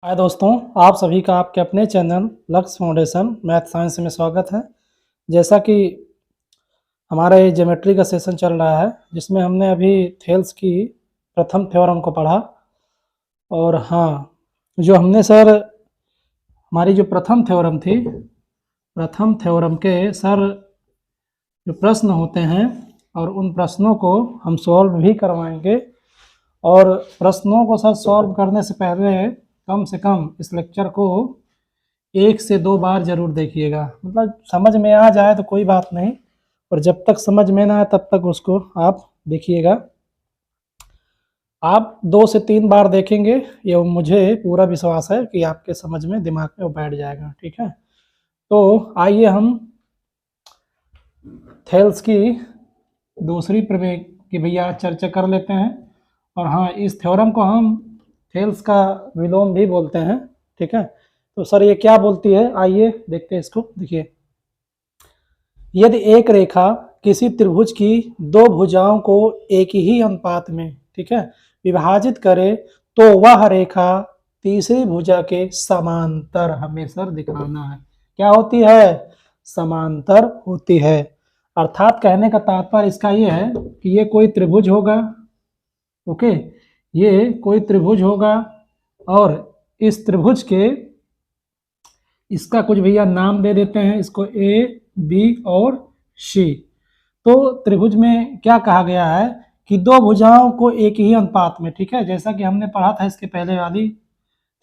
हाय दोस्तों, आप सभी का आपके अपने चैनल लक्ष्य फाउंडेशन मैथ साइंस में स्वागत है। जैसा कि हमारा ये ज्योमेट्री का सेशन चल रहा है, जिसमें हमने अभी थेल्स की प्रथम थ्योरम को पढ़ा। और हाँ, जो हमने सर हमारी जो प्रथम थ्योरम थी, प्रथम थ्योरम के सर जो प्रश्न होते हैं और उन प्रश्नों को हम सॉल्व भी करवाएंगे। और प्रश्नों को सर सॉल्व करने से पहले कम से कम इस लेक्चर को 1 से 2 बार ज़रूर देखिएगा। मतलब समझ में आ जाए तो कोई बात नहीं, और जब तक समझ में ना आए तब तक उसको आप देखिएगा। आप 2 से 3 बार देखेंगे, ये मुझे पूरा विश्वास है कि आपके समझ में, दिमाग में वो बैठ जाएगा। ठीक है, तो आइए हम थेल्स की दूसरी प्रमेय की भैया चर्चा कर लेते हैं। और हाँ, इस थ्योरम को हम थेल्स का विलोम भी बोलते हैं। ठीक है, तो सर ये क्या बोलती है, आइए देखते हैं इसको। देखिए, यदि एक रेखा किसी त्रिभुज की दो भुजाओं को एक ही अनुपात में, ठीक है, विभाजित करे तो वह रेखा तीसरी भुजा के समांतर हमें सर दिखाना है। क्या होती है? समांतर होती है। अर्थात कहने का तात्पर्य इसका ये है कि ये कोई त्रिभुज होगा। ओके, ये कोई त्रिभुज होगा और इस त्रिभुज के, इसका कुछ भैया नाम दे देते हैं, इसको ए, बी और सी। तो त्रिभुज में क्या कहा गया है कि दो भुजाओं को एक ही अनुपात में, ठीक है, जैसा कि हमने पढ़ा था इसके पहले वाली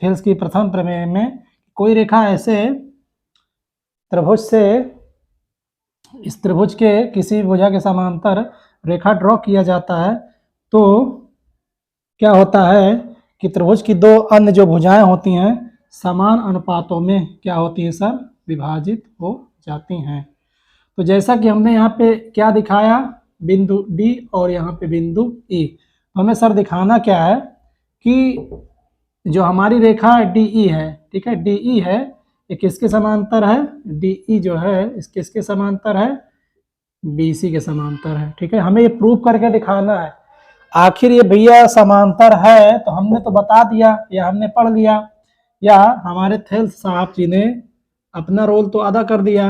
थेल्स की प्रथम प्रमेय में, कोई रेखा ऐसे त्रिभुज से इस त्रिभुज के किसी भुजा के समांतर रेखा ड्रॉ किया जाता है, तो क्या होता है कि त्रिभुज की दो अन्य जो भुजाएं होती हैं समान अनुपातों में क्या होती है सर? विभाजित हो जाती हैं। तो जैसा कि हमने यहाँ पे क्या दिखाया, बिंदु डी और यहाँ पे बिंदु ई। तो हमें सर दिखाना क्या है कि जो हमारी रेखा डी ई है, ठीक है, डी ई है, ये किसके समांतर है? डी ई जो है इस किसके समांतर है? बी सी के समांतर है। ठीक है, हमें ये प्रूव करके दिखाना है। आखिर ये भैया समांतर है तो हमने तो बता दिया या हमने पढ़ लिया, या हमारे थेल्स साहब जी ने अपना रोल तो अदा कर दिया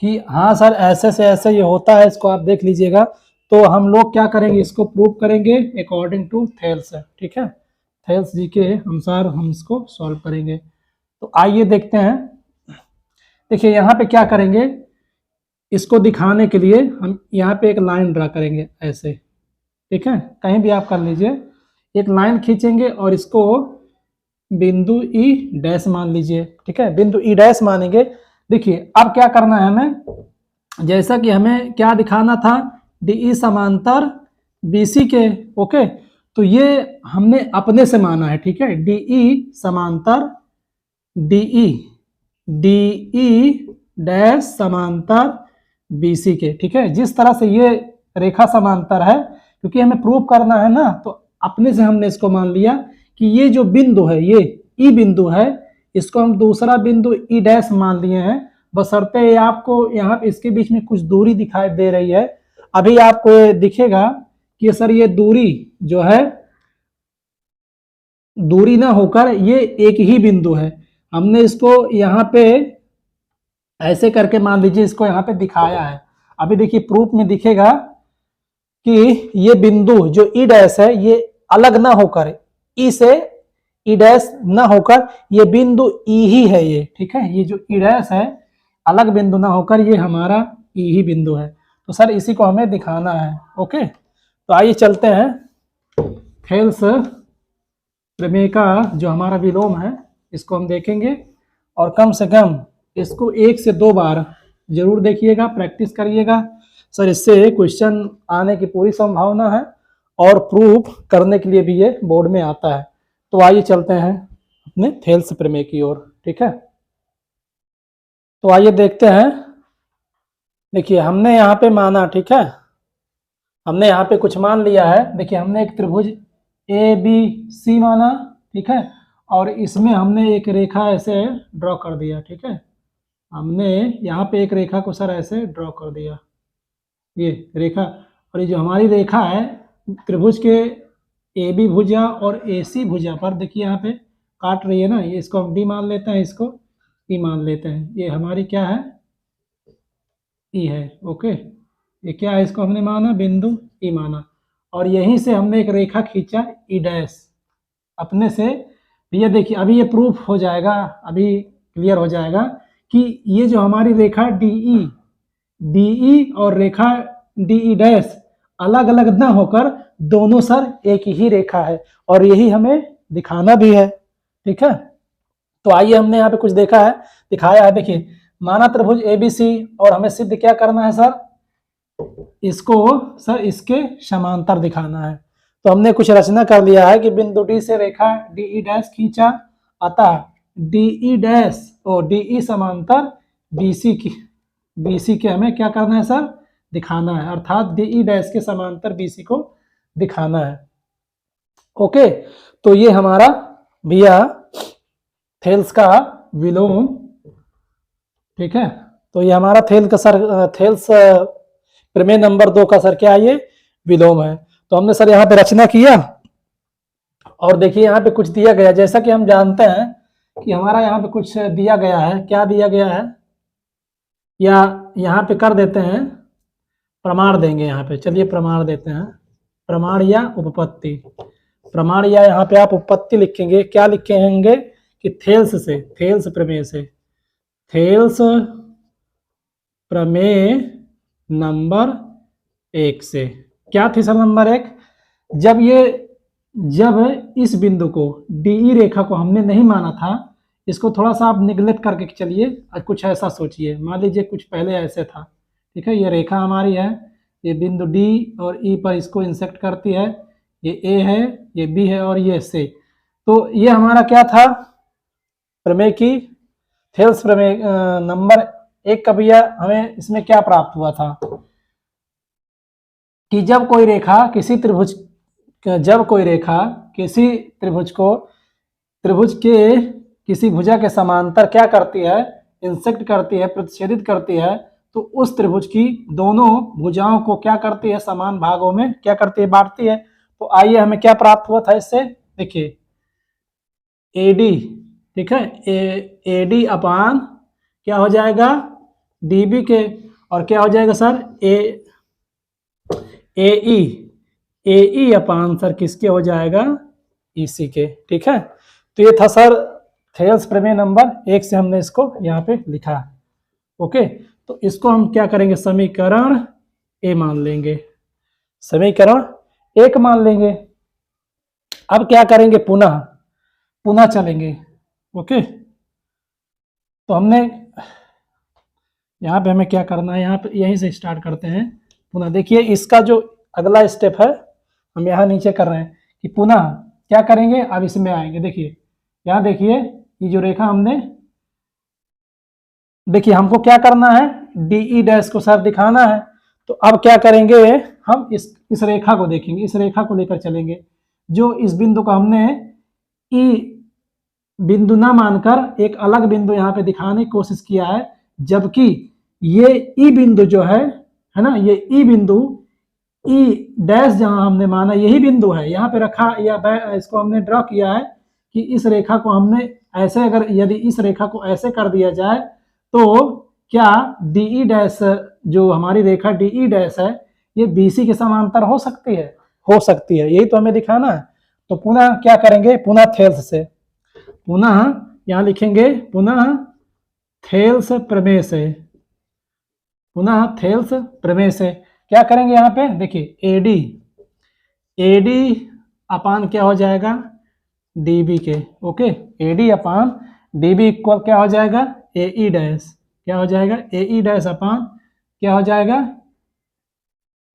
कि हाँ सर ऐसे से ऐसे ये होता है, इसको आप देख लीजिएगा। तो हम लोग क्या करेंगे, इसको प्रूव करेंगे अकॉर्डिंग टू थेल्स। ठीक है, थेल्स जी के अनुसार हम इसको सॉल्व करेंगे। तो आइए देखते हैं। देखिए यहाँ पे क्या करेंगे, इसको दिखाने के लिए हम यहाँ पे एक लाइन ड्रा करेंगे ऐसे। ठीक है, कहीं भी आप कर लीजिए, एक लाइन खींचेंगे और इसको बिंदु ई डैश मान लीजिए। ठीक है, बिंदु ई डैश मानेंगे। देखिए अब क्या करना है हमें, जैसा कि हमें क्या दिखाना था, डी ई समांतर बी सी के। ओके, तो ये हमने अपने से माना है। ठीक है, डी ई समांतर डी ई डैश समांतर बी सी के। ठीक है, जिस तरह से ये रेखा समांतर है, क्योंकि हमें प्रूव करना है ना, तो अपने से हमने इसको मान लिया कि ये जो बिंदु है, ये ई बिंदु है, इसको हम दूसरा बिंदु ई डैश मान लिए हैं। बशर्ते आपको यहाँ पे इसके बीच में कुछ दूरी दिखाई दे रही है। अभी आपको ये दिखेगा कि सर ये दूरी जो है, दूरी ना होकर ये एक ही बिंदु है। हमने इसको यहाँ पे ऐसे करके मान लीजिए, इसको यहाँ पे दिखाया है। अभी देखिए प्रूफ में दिखेगा कि ये बिंदु जो ई डैश है, ये अलग ना होकर, ई से ई डैश ना होकर ये बिंदु ई ही है ये। ठीक है, ये जो ई डैश है अलग बिंदु ना होकर ये हमारा ई ही बिंदु है। तो सर इसी को हमें दिखाना है। ओके, तो आइए चलते हैं थेल्स प्रमेय का जो हमारा विलोम है इसको हम देखेंगे, और कम से कम इसको 1 से 2 बार जरूर देखिएगा, प्रैक्टिस करिएगा। सर इससे क्वेश्चन आने की पूरी संभावना है और प्रूफ करने के लिए भी ये बोर्ड में आता है। तो आइए चलते हैं अपने थेल्स प्रमेय की ओर। ठीक है, तो आइए देखते हैं। देखिए हमने यहाँ पे माना, ठीक है, हमने यहाँ पे कुछ मान लिया है। देखिए हमने एक त्रिभुज ए बी सी माना, ठीक है, और इसमें हमने एक रेखा ऐसे ड्रॉ कर दिया। ठीक है, हमने यहाँ पे एक रेखा को सर ऐसे ड्रॉ कर दिया, ये रेखा। और ये जो हमारी रेखा है त्रिभुज के ए बी भुजा और ए सी भुजा पर देखिए यहाँ पे काट रही है ना, ये इसको हम डी मान लेते हैं, इसको ई मान लेते हैं। ये हमारी क्या है, ई है। ओके, ये क्या है, इसको हमने माना बिंदु ई माना, और यहीं से हमने एक रेखा खींचा ई डैश अपने से। ये देखिए अभी ये प्रूफ हो जाएगा, अभी क्लियर हो जाएगा कि ये जो हमारी रेखा डीई और रेखा डीई डैश अलग अलग ना होकर दोनों सर एक ही रेखा है, और यही हमें दिखाना भी है। ठीक है, तो आइए हमने यहाँ पे कुछ देखा है, दिखाया है। देखिए माना त्रिभुज एबीसी, और हमें सिद्ध क्या करना है सर, इसको सर इसके समांतर दिखाना है। तो हमने कुछ रचना कर लिया है कि बिंदु डी से रेखा डीई डैश खींचा, अतः डीई डैश और डीई समांतर बीसी के हमें क्या करना है सर, दिखाना है, अर्थात डीई डैश के समांतर बीसी को दिखाना है। ओके, तो ये हमारा भैया थेल्स का विलोम। ठीक है, तो ये हमारा थेल्स प्रमेय नंबर 2 का सर क्या है, ये विलोम है। तो हमने सर यहाँ पे रचना किया, और देखिए यहाँ पे कुछ दिया गया, जैसा कि हम जानते हैं कि हमारा यहाँ पे कुछ दिया गया है। क्या दिया गया है, या यहाँ पे कर देते हैं प्रमाण देंगे यहाँ पे। चलिए प्रमाण देते हैं, प्रमाण या उपपत्ति। प्रमाण या यहाँ पे आप उपपत्ति लिखेंगे। क्या लिखेंगे कि थेल्स प्रमेय से, थेल्स प्रमेय नंबर 1 से। क्या थी सर नंबर 1, जब इस बिंदु को डीई रेखा को हमने नहीं माना था, इसको थोड़ा सा आप निगलेक्ट करके चलिए, कुछ ऐसा सोचिए, मान लीजिए कुछ पहले ऐसे था। ठीक है, ये रेखा हमारी है, ये बिंदु डी और ई पर इसको इंसेक्ट करती है, ये ए है, ये बी है और ये सी। तो ये हमारा क्या था, प्रमेय की थेल्स प्रमेय नंबर 1 का भैया हमें इसमें क्या प्राप्त हुआ था कि जब कोई रेखा किसी त्रिभुज के किसी भुजा के समांतर क्या करती है, इंसेक्ट करती है, प्रतिच्छेदित करती है, तो उस त्रिभुज की दोनों भुजाओं को क्या करती है, समान भागों में क्या करती है, बांटती है। तो आइए हमें क्या प्राप्त हुआ था इससे, देखिए एडी। ठीक है, एडी अपान क्या हो जाएगा, डीबी के, और क्या हो जाएगा सर, एई अपान सर किसके हो जाएगा, ईसी के। ठीक है, तो ये था सर थेल्स प्रमेय नंबर 1 से हमने इसको यहाँ पे लिखा। ओके, तो इसको हम क्या करेंगे, समीकरण ए मान लेंगे, समीकरण 1 मान लेंगे। अब क्या करेंगे, पुनः चलेंगे। ओके, तो हमने यहाँ पे हमें क्या करना है, यहाँ पे यहीं से स्टार्ट करते हैं पुनः। देखिए इसका जो अगला स्टेप है हम यहाँ नीचे कर रहे हैं कि पुनः क्या करेंगे, अब इसमें आएंगे। देखिए यहाँ देखिए ये जो रेखा हमने, देखिए हमको क्या करना है, डीई डैश को सर दिखाना है। तो अब क्या करेंगे, हम इस रेखा को देखेंगे, इस रेखा को लेकर चलेंगे, जो इस बिंदु को हमने ई बिंदु ना मानकर एक अलग बिंदु यहाँ पे दिखाने की कोशिश किया है, जबकि ये ई बिंदु जो है ना, ये ई बिंदु ई डैश जहां हमने माना यही बिंदु है, यहाँ पे रखा, या इसको हमने ड्रॉ किया है कि इस रेखा को हमने ऐसे, अगर यदि इस रेखा को ऐसे कर दिया जाए तो क्या डीई डैश, जो हमारी रेखा डीई डैश है, ये बीसी के समांतर हो सकती है, यही तो हमें दिखाना है। तो पुनः क्या करेंगे, पुनः थेल्स से, पुनः यहाँ लिखेंगे, पुनः थेल्स प्रमेय से, पुनः थेल्स प्रमेय से क्या करेंगे, यहाँ पे देखिए एडी अपान क्या हो जाएगा, डीबी के। ओके, एडी अपान डीबी इक्वल क्या हो जाएगा, एई डैश, क्या हो जाएगा, एई डैश अपान क्या हो जाएगा,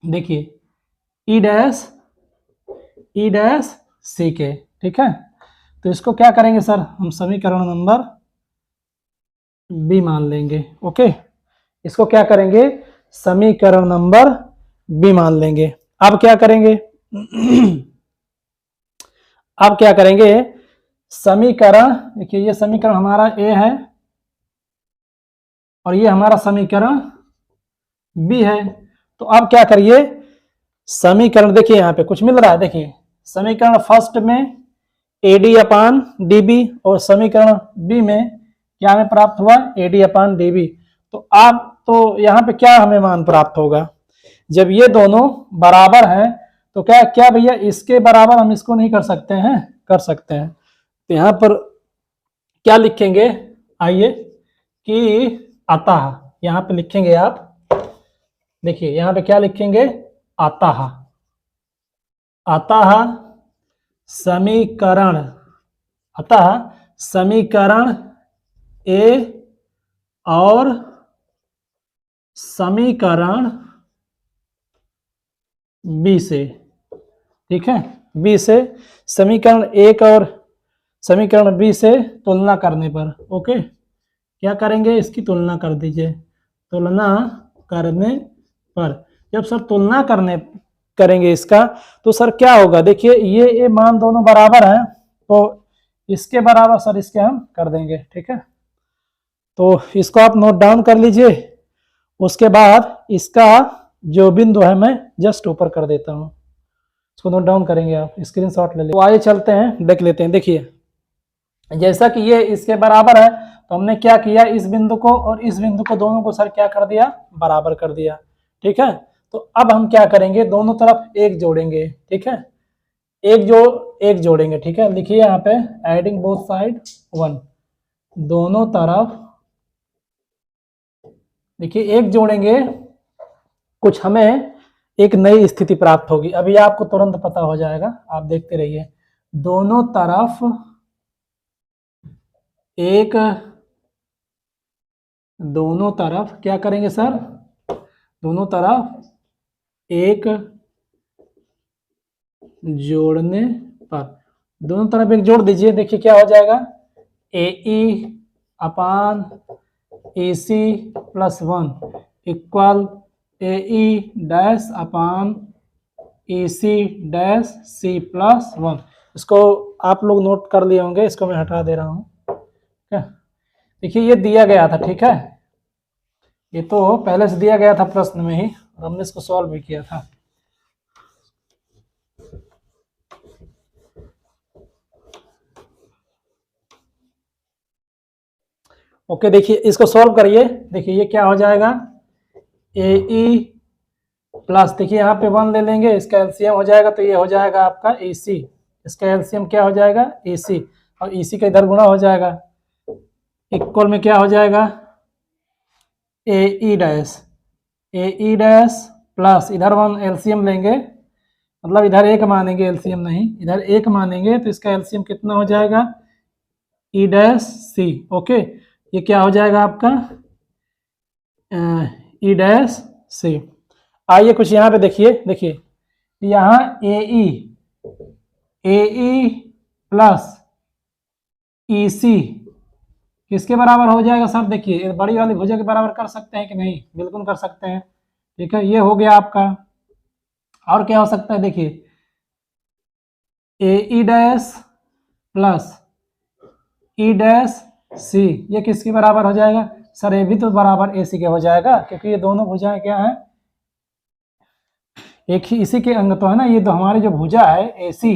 देखिए ई डैश सी के। ठीक है, तो इसको क्या करेंगे सर, हम समीकरण नंबर बी मान लेंगे। ओके, इसको क्या करेंगे, समीकरण नंबर बी मान लेंगे। अब क्या करेंगे अब क्या करेंगे, समीकरण, देखिए ये समीकरण हमारा ए है और ये हमारा समीकरण बी है। तो अब क्या करिए, समीकरण देखिए यहाँ पे कुछ मिल रहा है, देखिए समीकरण फर्स्ट में AD अपान DB और समीकरण बी में क्या हमें प्राप्त हुआ, AD अपान DB। तो आप तो यहाँ पे क्या हमें मान प्राप्त होगा, जब ये दोनों बराबर हैं तो क्या क्या भैया इसके बराबर हम इसको नहीं कर सकते हैं, कर सकते हैं। तो यहाँ पर क्या लिखेंगे, आइए कि अतः, यहाँ पे लिखेंगे आप, देखिए यहाँ पे क्या लिखेंगे, अतः, अतः समीकरण, अतः समीकरण ए और समीकरण बी से, ठीक है, बी से समीकरण एक और समीकरण बी से तुलना करने पर, ओके, क्या करेंगे, इसकी तुलना कर दीजिए, तुलना करने पर, जब सर तुलना करने करेंगे इसका तो सर क्या होगा, देखिए ये मान दोनों बराबर हैं तो इसके बराबर सर इसके हम कर देंगे, ठीक है। तो इसको आप नोट डाउन कर लीजिए, उसके बाद इसका जो बिंदु है मैं जस्ट ऊपर कर देता हूँ, इसको नोट डाउन करेंगे आप, स्क्रीनशॉट ले लें। तो आइए चलते हैं, देख लेते हैं। देखिए जैसा कि ये इसके बराबर है तो हमने क्या किया, इस बिंदु को और इस बिंदु को दोनों को सर क्या कर दिया, बराबर कर दिया, ठीक है। तो अब हम क्या करेंगे, दोनों तरफ एक जोड़ेंगे, ठीक है, एक जोड़ेंगे, ठीक है। लिखिए यहाँ पे एडिंग बोथ साइड 1, दोनों तरफ देखिए एक जोड़ेंगे, कुछ हमें एक नई स्थिति प्राप्त होगी, अभी आपको तुरंत पता हो जाएगा, आप देखते रहिए। दोनों तरफ एक, दोनों तरफ क्या करेंगे सर, दोनों तरफ एक जोड़ने पर, दोनों तरफ एक जोड़ दीजिए, देखिए क्या हो जाएगा, AE अपान AC plus 1 equal AE dash अपान EC डैश C प्लस 1। इसको आप लोग नोट कर लिए होंगे, इसको मैं हटा दे रहा हूँ, ठीक है। देखिए ये दिया गया था, ठीक है, ये तो पहले से दिया गया था प्रश्न में ही, हमने इसको सॉल्व भी किया था। ओके, देखिए इसको सॉल्व करिए, देखिए ये क्या हो जाएगा, AE प्लस, देखिए यहाँ पे 1 ले लेंगे, इसका एलसीएम हो जाएगा तो ये हो जाएगा आपका AC, इसका एलसीएम क्या हो जाएगा, AC, और EC का इधर गुणा हो जाएगा, इक्वल में क्या हो जाएगा, AE डैश प्लस इधर 1 एलसीएम लेंगे, मतलब इधर एक मानेंगे, एलसीएम नहीं, इधर एक मानेंगे तो इसका एलसीएम कितना हो जाएगा, E डैश C, ओके, ये क्या हो जाएगा आपका E डैश C। आइए कुछ यहाँ पे देखिए, देखिए यहाँ AE प्लस EC किसके बराबर हो जाएगा सर, देखिए बड़ी वाली भुजा के बराबर कर सकते हैं कि नहीं, बिल्कुल कर सकते हैं, ठीक है, ये हो गया आपका। और क्या हो सकता है, देखिए AE dash plus E dash C, ये किसके बराबर हो जाएगा सर, ये भी तो बराबर AC के हो जाएगा, क्योंकि ये दोनों भुजाएं क्या हैं, एक ही इसी के अंग तो है ना, ये तो हमारी जो भुजा है AC,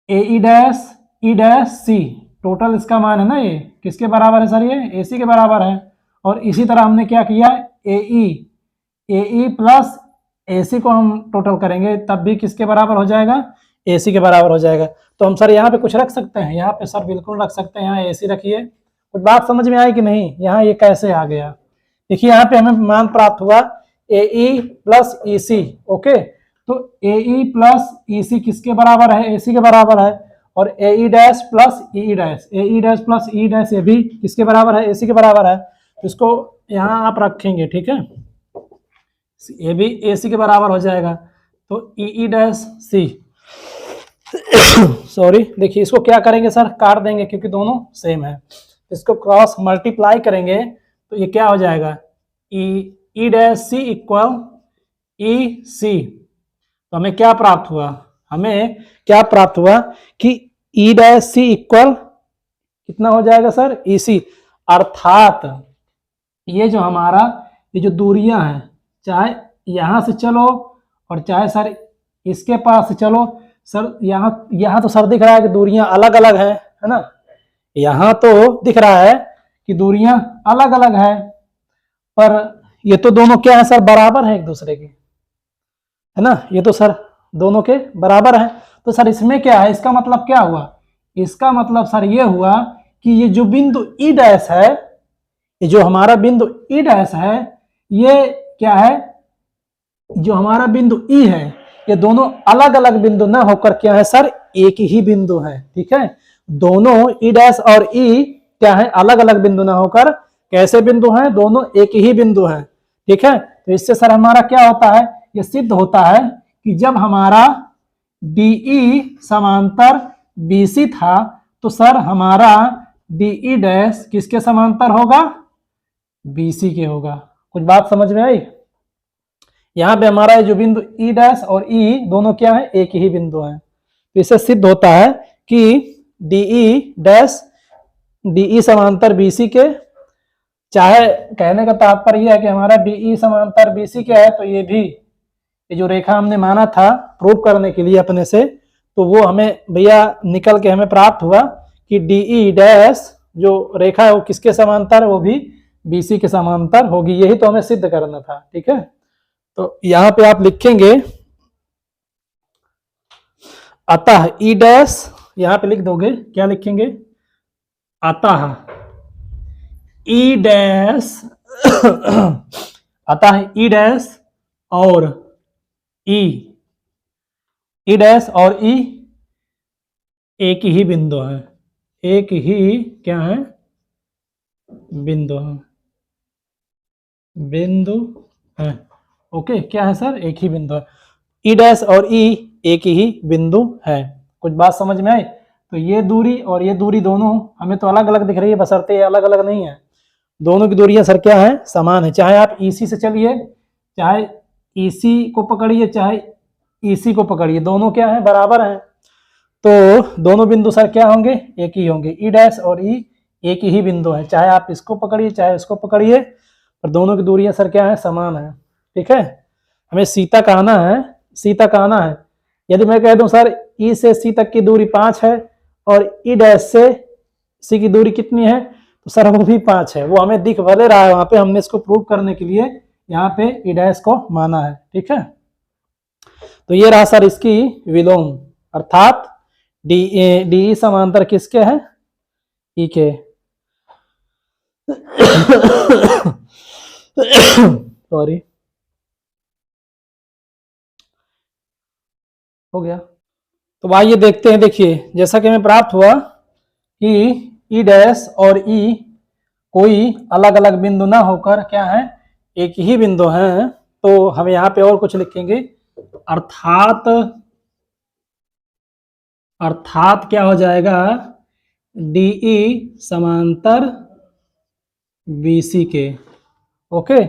AE dash E dash C, total इसका मान है ना, ये किसके बराबर है सर, ये AC के बराबर है। और इसी तरह हमने क्या किया, AE प्लस AC को हम टोटल करेंगे तब भी किसके बराबर हो जाएगा, AC के बराबर हो जाएगा। तो हम सर यहाँ पे कुछ रख सकते हैं, यहाँ पे सर बिल्कुल रख सकते हैं, यहाँ AC रखिए, कुछ बात समझ में आई कि नहीं, यहाँ ये कैसे आ गया, देखिए यहाँ पे हमें मान प्राप्त हुआ AE प्लस EC, ओके, तो AE प्लस EC किसके बराबर है, AC के बराबर है, और AE dash plus EE dash, AE dash plus EE dash ये भी किसके बराबर है, AC के बराबर है, तो इसको यहाँ आप रखेंगे, ठीक है, ये भी AC के बराबर हो जाएगा, तो EE डैश C सॉरी, देखिए इसको क्या करेंगे सर, काट देंगे क्योंकि दोनों सेम है, इसको क्रॉस मल्टीप्लाई करेंगे तो ये क्या हो जाएगा, E dash C equal EC, तो हमें क्या प्राप्त हुआ, हमें क्या प्राप्त हुआ कि E डैश C इक्वल कितना हो जाएगा सर, EC, अर्थात ये जो हमारा ये जो दूरियां हैं, चाहे यहाँ से चलो और चाहे सर इसके पास से चलो, सर यहाँ तो सर दिख रहा है कि दूरियां अलग अलग है ना। यहाँ तो दिख रहा है कि दूरियां अलग अलग है, पर ये तो दोनों क्या है सर, बराबर है एक दूसरे के, है ना। ये तो सर दोनों के बराबर है। तो सर इसमें क्या है, इसका मतलब क्या हुआ, इसका मतलब सर ये हुआ कि ये जो बिंदु ई डैश है, ये जो हमारा बिंदु ई डैश है, ये क्या है, जो हमारा बिंदु ई है, ये दोनों अलग अलग बिंदु ना होकर क्या है सर, एक ही बिंदु है। ठीक है, दोनों ई डैश और ई क्या है, अलग अलग बिंदु ना होकर कैसे बिंदु हैं, दोनों एक ही बिंदु हैं। ठीक है, तो इससे सर हमारा क्या होता है, ये सिद्ध होता है कि जब हमारा डीई समांतर बीसी था, तो सर हमारा डीई डैश किसके समांतर होगा, बीसी के होगा। कुछ बात समझ में आई। यहाँ पे हमारा जो बिंदु ई डैश और ई दोनों क्या है, एक ही बिंदु है। तो इससे सिद्ध होता है कि डीई डैश डीई समांतर बीसी के, चाहे कहने का तात्पर्य यह है कि हमारा डीई समांतर बीसी के है, तो ये भी, ये जो रेखा हमने माना था प्रूव करने के लिए अपने से, तो वो हमें भैया निकल के हमें प्राप्त हुआ कि डीई डैश जो रेखा है वो किसके समांतर, वो भी बीसी के समांतर होगी। यही तो हमें सिद्ध करना था। ठीक है, तो यहां पे आप लिखेंगे अतः ई डैश, यहां पे लिख दोगे, क्या लिखेंगे, अतः ई डैश अतः ई डैश और ई, ई डैश और ई एक ही बिंदु है, एक ही क्या है, बिंदु है, बिंदु है। ओके, क्या है सर, एक ही बिंदु है। ई डैश और ई एक ही बिंदु है। कुछ बात समझ में आई। तो ये दूरी और ये दूरी दोनों हमें तो अलग अलग दिख रही है, बशर्ते ये अलग अलग नहीं है। दोनों की दूरियां सर क्या है, समान है। चाहे आप ईसी से चलिए, चाहे ईसी को पकड़िए, चाहे ईसी को पकड़िए, दोनों क्या है, बराबर हैं। तो दोनों बिंदु सर क्या होंगे, एक ही होंगे। ई डैश और ई एक ही बिंदु है, चाहे आप इसको पकड़िए चाहे इसको पकड़िए, पर दोनों की दूरियां सर क्या है, समान है। ठीक है, हमें सी तक आना है, सी तक आना है। यदि मैं कह दूं सर ई से सी तक की दूरी 5 है और ई डैश से सी की दूरी कितनी है, तो सर वो भी 5 है। वो हमें दिख भले रहा है वहां पे, हमने इसको प्रूव करने के लिए यहाँ पे ई डैश को माना है। ठीक है, तो ये रहा सर इसकी विलोम, अर्थात डी समांतर किसके है, ई के। सॉरी, हो गया। तो आइए देखते हैं। देखिए, जैसा कि हमें प्राप्त हुआ कि ई डैश और ई कोई अलग अलग बिंदु ना होकर क्या है, एक ही बिंदु है। तो हम यहाँ पे और कुछ लिखेंगे, अर्थात, अर्थात क्या हो जाएगा, डीई समांतर बीसी के। ओके,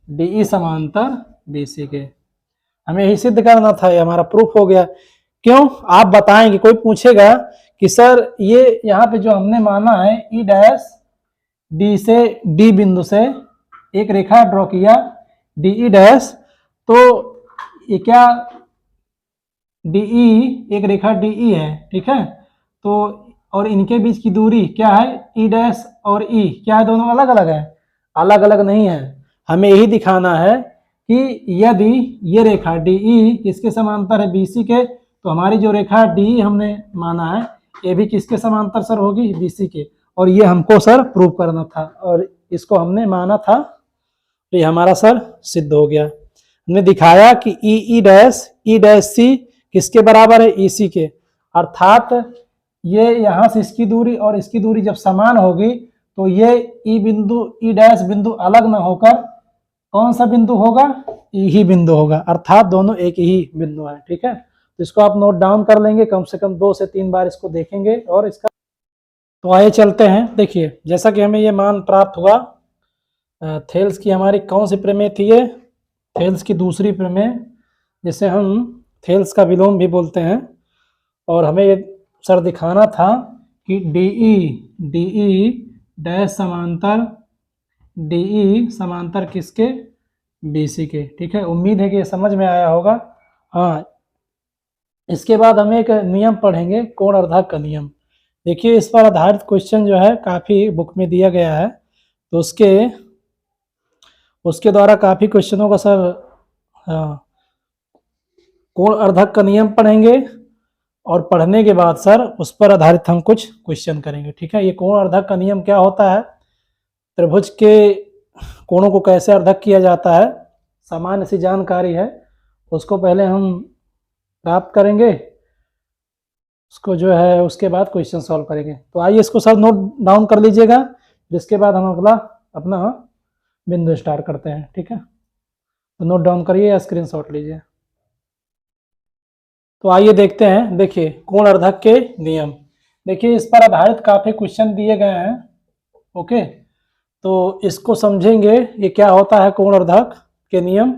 डीई समांतर बीसी के, हमें यही सिद्ध करना था, ये हमारा प्रूफ हो गया। क्यों, आप बताएंगे, कोई पूछेगा कि सर ये यहाँ पे जो हमने माना है ई डैश डी से, डी बिंदु से एक रेखा ड्रॉ किया डीई डैश, तो ये क्या, डीई एक रेखा डीई है। ठीक है, तो और इनके बीच की दूरी क्या है, ई डैश और ई क्या है, दोनों अलग अलग है, अलग अलग नहीं है। हमें यही दिखाना है कि यदि ये रेखा डीई किसके समांतर है, बीसी के, तो हमारी जो रेखा डीई हमने माना है ये भी किसके समांतर सर होगी, बीसी के। और ये हमको सर प्रूव करना था और इसको हमने माना था, तो ये हमारा सर सिद्ध हो गया। हमने दिखाया कि ई डैश सी किसके बराबर है, ईसी के। अर्थात ये यहाँ से इसकी दूरी और इसकी दूरी जब समान होगी, तो ये ई बिंदु, ई डैश बिंदु अलग ना होकर कौन सा बिंदु होगा, ई ही बिंदु होगा। अर्थात दोनों एक ही बिंदु है। ठीक है, तो इसको आप नोट डाउन कर लेंगे, कम से कम 2 से 3 बार इसको देखेंगे। और इसका, तो आइए चलते हैं। देखिए, जैसा कि हमें ये मान प्राप्त हुआ, थेल्स की हमारी कौन सी प्रमेय थी, ये थेल्स की दूसरी प्रमेय, जिसे हम थेल्स का विलोम भी बोलते हैं। और हमें ये सर दिखाना था कि डीई डैश समांतर, डीई समांतर किसके, बीसी के। ठीक है, उम्मीद है कि ये समझ में आया होगा। हाँ, इसके बाद हम एक नियम पढ़ेंगे, कोण अर्धक का नियम। देखिए इस पर आधारित क्वेश्चन जो है काफ़ी बुक में दिया गया है, तो उसके द्वारा काफ़ी क्वेश्चनों का सर कोण अर्धक का नियम पढ़ेंगे, और पढ़ने के बाद सर उस पर आधारित हम कुछ क्वेश्चन करेंगे। ठीक है, ये कोण अर्धक का नियम क्या होता है, त्रिभुज के कोणों को कैसे अर्धक किया जाता है, सामान्य सी जानकारी है, उसको पहले हम प्राप्त करेंगे, उसको जो है उसके बाद क्वेश्चन सॉल्व करेंगे। तो आइए इसको सब नोट डाउन कर लीजिएगा, जिसके बाद हम अगला अपना बिंदु स्टार्ट करते हैं। ठीक है, तो नोट डाउन करिए या स्क्रीनशॉट लीजिए। तो आइए देखते हैं, देखिए कोण अर्धक के नियम। देखिए इस पर आधारित काफी क्वेश्चन दिए गए हैं। ओके, तो इसको समझेंगे ये क्या होता है कोण अर्धक के नियम,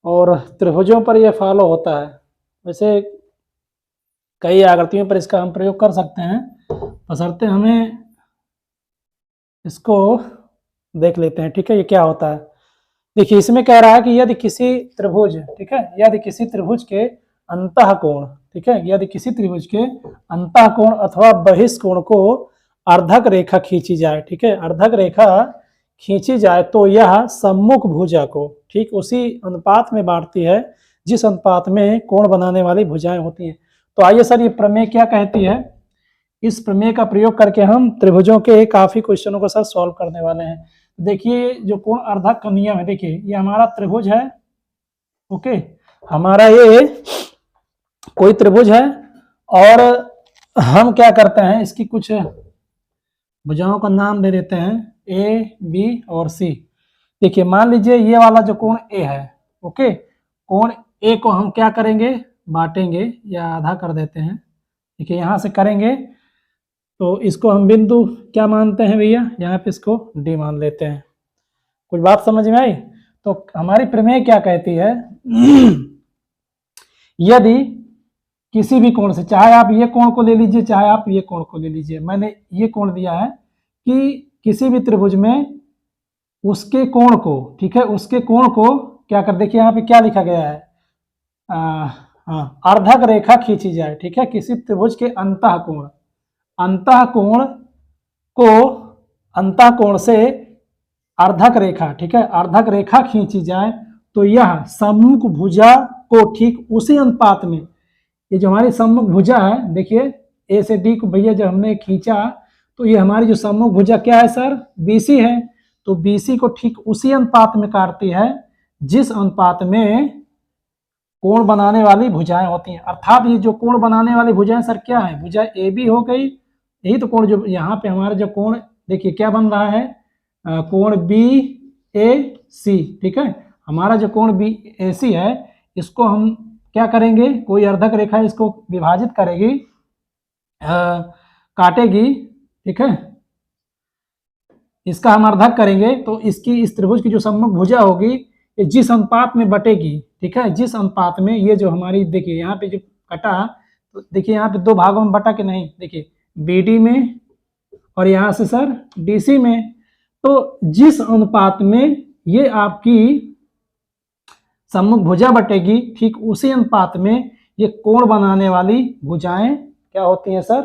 और त्रिभुजों पर यह फॉलो होता है। वैसे कई आकृतियों पर इसका हम प्रयोग कर सकते हैं, बशर्ते हमें इसको देख लेते हैं। ठीक है, ये क्या होता है। देखिए इसमें कह रहा है कि यदि किसी त्रिभुज, ठीक है, यदि किसी त्रिभुज के अंतःकोण, ठीक है, यदि किसी त्रिभुज के अंतःकोण अथवा बहिष्कोण को अर्धक रेखा खींची जाए, ठीक है, अर्धक रेखा खींची जाए तो यह सम्मुख भुजा को ठीक उसी अनुपात में बांटती है जिस अनुपात में कोण बनाने वाली भुजाएं होती हैं। तो आइए सर ये प्रमेय क्या कहती है, इस प्रमेय का प्रयोग करके हम त्रिभुजों के काफी क्वेश्चनों को सर सॉल्व करने वाले हैं। देखिए जो कोण अर्धक का नियम है, देखिए ये हमारा त्रिभुज है। ओके, हमारा ये कोई त्रिभुज है, और हम क्या करते हैं, इसकी कुछ भुजाओं का नाम दे देते हैं ए, बी और सी। देखिए मान लीजिए ये वाला जो कोण ए है, ओके, कोण ए को हम क्या करेंगे, बांटेंगे या आधा कर देते हैं। देखिए यहां से करेंगे तो इसको हम बिंदु क्या मानते हैं भैया, यहाँ पे इसको डी मान लेते हैं। कुछ बात समझ में आई। तो हमारी प्रमेय क्या कहती है, यदि किसी भी कोण से, चाहे आप ये कोण को ले लीजिए चाहे आप ये कोण को ले लीजिए, मैंने ये कोण दिया है कि किसी भी त्रिभुज में उसके कोण को, ठीक है, उसके कोण को क्या कर, देखिए यहाँ पे क्या लिखा गया है, अर्धक रेखा खींची जाए। ठीक है, किसी त्रिभुज के अंतःकोण, अंतःकोण को, अंतःकोण से अर्धक रेखा, ठीक है, अर्धक रेखा खींची जाए तो यह सम्मुख भुजा को ठीक उसी अनुपात में, ये जो हमारी सम्मुख भुजा है, देखिए ए से डी को भैया जब हमने खींचा तो ये हमारी जो सम्मुख भुजा क्या है सर, बीसी है। तो बीसी को ठीक उसी अनुपात में काटती है जिस अनुपात में कोण बनाने वाली भुजाएं होती हैं। अर्थात ये जो कोण बनाने वाली भुजाएं सर क्या है, भुजा ए बी हो गई, यही तो कोण जो यहाँ पे हमारा जो कोण देखिए क्या बन रहा है, कोण बी ए सी। ठीक है, हमारा जो कोण बी ए सी है इसको हम क्या करेंगे, कोई अर्धक रेखा इसको विभाजित करेगी, काटेगी, ठीक है, इसका हम अर्धक करेंगे तो इसकी, इस त्रिभुज की जो सम्मुख भुजा होगी ये जिस अनुपात में बटेगी, ठीक है, जिस अनुपात में ये जो हमारी, देखिए यहाँ पे जो कटा, तो देखिए यहाँ पे दो भागों में बटा के नहीं, देखिए BD में और यहाँ से सर DC में, तो जिस अनुपात में ये आपकी सम्मुख भुजा बटेगी ठीक उसी अनुपात में ये कोण बनाने वाली भुजाएं क्या होती हैं सर,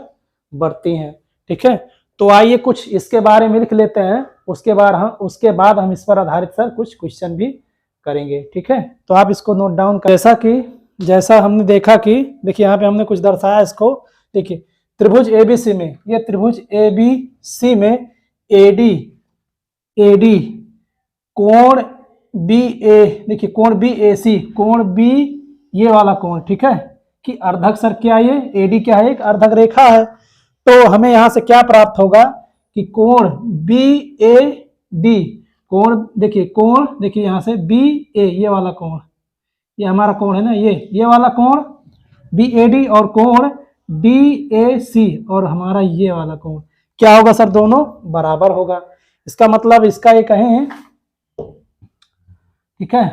बढ़ती हैं। ठीक है, तो आइए कुछ इसके बारे में लिख लेते हैं, उसके बाद हम इस पर आधारित सर कुछ क्वेश्चन भी करेंगे। ठीक है, तो आप इसको नोट डाउन कर, जैसा हमने देखा कि देखिए यहाँ पे हमने कुछ दर्शाया इसको। देखिए त्रिभुज ABC में, ये त्रिभुज ABC में AD कोण BA, देखिए कोण BAC, कोण B ये वाला कोण, ठीक है, कि अर्धक सर क्या, ये AD क्या है, एक अर्धक रेखा है। तो हमें यहां से क्या प्राप्त होगा कि कोण BAD, कोण देखिए, कोण देखिए यहां से BA ये वाला कोण, ये हमारा कोण है ना, ये वाला कोण BAD और कोण DAC और हमारा ये वाला कोण क्या होगा सर, दोनों बराबर होगा। इसका मतलब इसका ये कहें, ठीक है,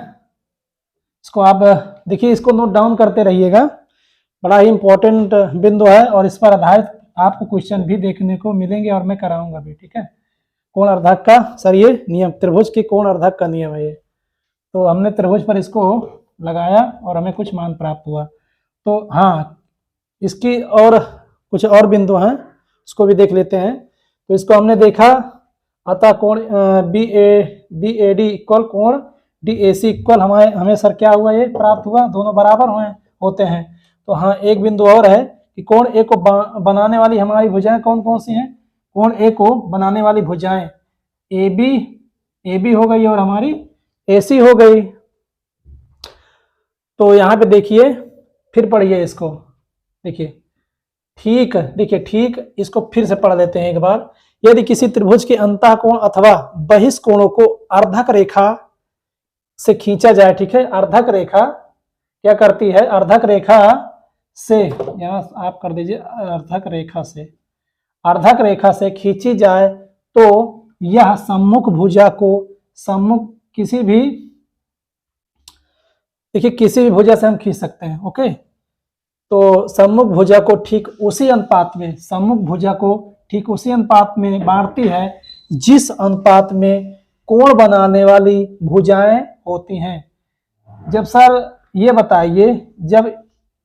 इसको आप देखिए, इसको नोट डाउन करते रहिएगा, बड़ा ही इंपॉर्टेंट बिंदु है और इस पर आधारित आपको क्वेश्चन भी देखने को मिलेंगे और मैं कराऊंगा भी। ठीक है, कोण अर्धक का सर ये नियम, त्रिभुज के कोण अर्धक का नियम है ये। तो हमने त्रिभुज पर इसको लगाया और हमें कुछ मान प्राप्त हुआ। तो हाँ, इसकी और कुछ और बिंदु हैं, उसको भी देख लेते हैं। तो इसको हमने देखा, अतः कोण बी ए डी इक्वल कोण डी ए सी इक्वल हमें सर क्या हुआ, ये प्राप्त हुआ, दोनों बराबर होते हैं। तो हाँ, एक बिंदु और है कि कोण ए को बनाने वाली हमारी भुजाएं कौन कौन सी हैं। कोण ए को बनाने वाली भुजाएं ए बी हो गई और हमारी ए सी हो गई। तो यहाँ पे देखिए, फिर पढ़िए इसको, देखिए ठीक, इसको फिर से पढ़ लेते हैं एक बार। यदि किसी त्रिभुज के अंतःकोण अथवा बहिष्कोणों को अर्धक रेखा से खींचा जाए, ठीक है, अर्धक रेखा क्या करती है, अर्धक रेखा से, यहां आप कर दीजिए, अर्धक रेखा से खींची जाए तो यह सम्मुख भुजा को किसी भी भुजा से हम खींच सकते हैं। ओके, तो सम्मुख भुजा को ठीक उसी अनुपात में बांटती है जिस अनुपात में कोण बनाने वाली भुजाएं होती हैं। जब सर ये बताइए, जब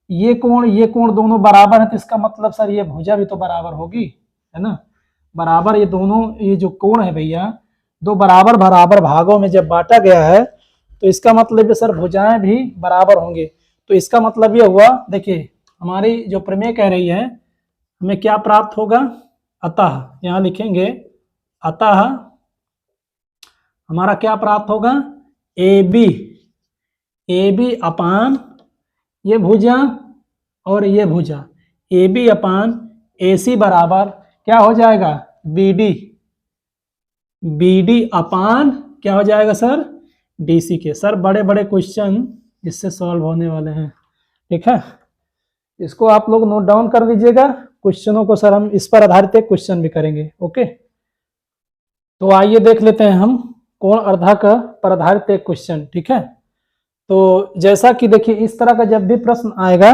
ये कोण दोनों बराबर है तो इसका मतलब सर ये भुजा भी तो बराबर होगी, है ना, बराबर। ये दोनों, ये जो कोण है भैया, दो बराबर भागों में जब बांटा गया है तो इसका मतलब है सर भुजाएं भी बराबर होंगे। तो इसका मतलब ये हुआ, देखिए हमारी जो प्रमेय कह रही है, हमें क्या प्राप्त होगा, अतः, यहां लिखेंगे अतः हमारा क्या प्राप्त होगा, ए बी अपान ये भुजा और ये भुजा, ए बी अपान ए सी बराबर क्या हो जाएगा, बी डी अपान क्या हो जाएगा सर, डी सी के। सर बड़े बड़े क्वेश्चन इससे सॉल्व होने वाले हैं, ठीक है, इसको आप लोग नोट डाउन कर लीजिएगा। क्वेश्चनों को सर हम इस पर आधारित एक क्वेश्चन भी करेंगे। ओके, तो आइए देख लेते हैं हम कोण अर्धक पर आधारित एक क्वेश्चन, ठीक है। तो जैसा कि देखिए, इस तरह का जब भी प्रश्न आएगा,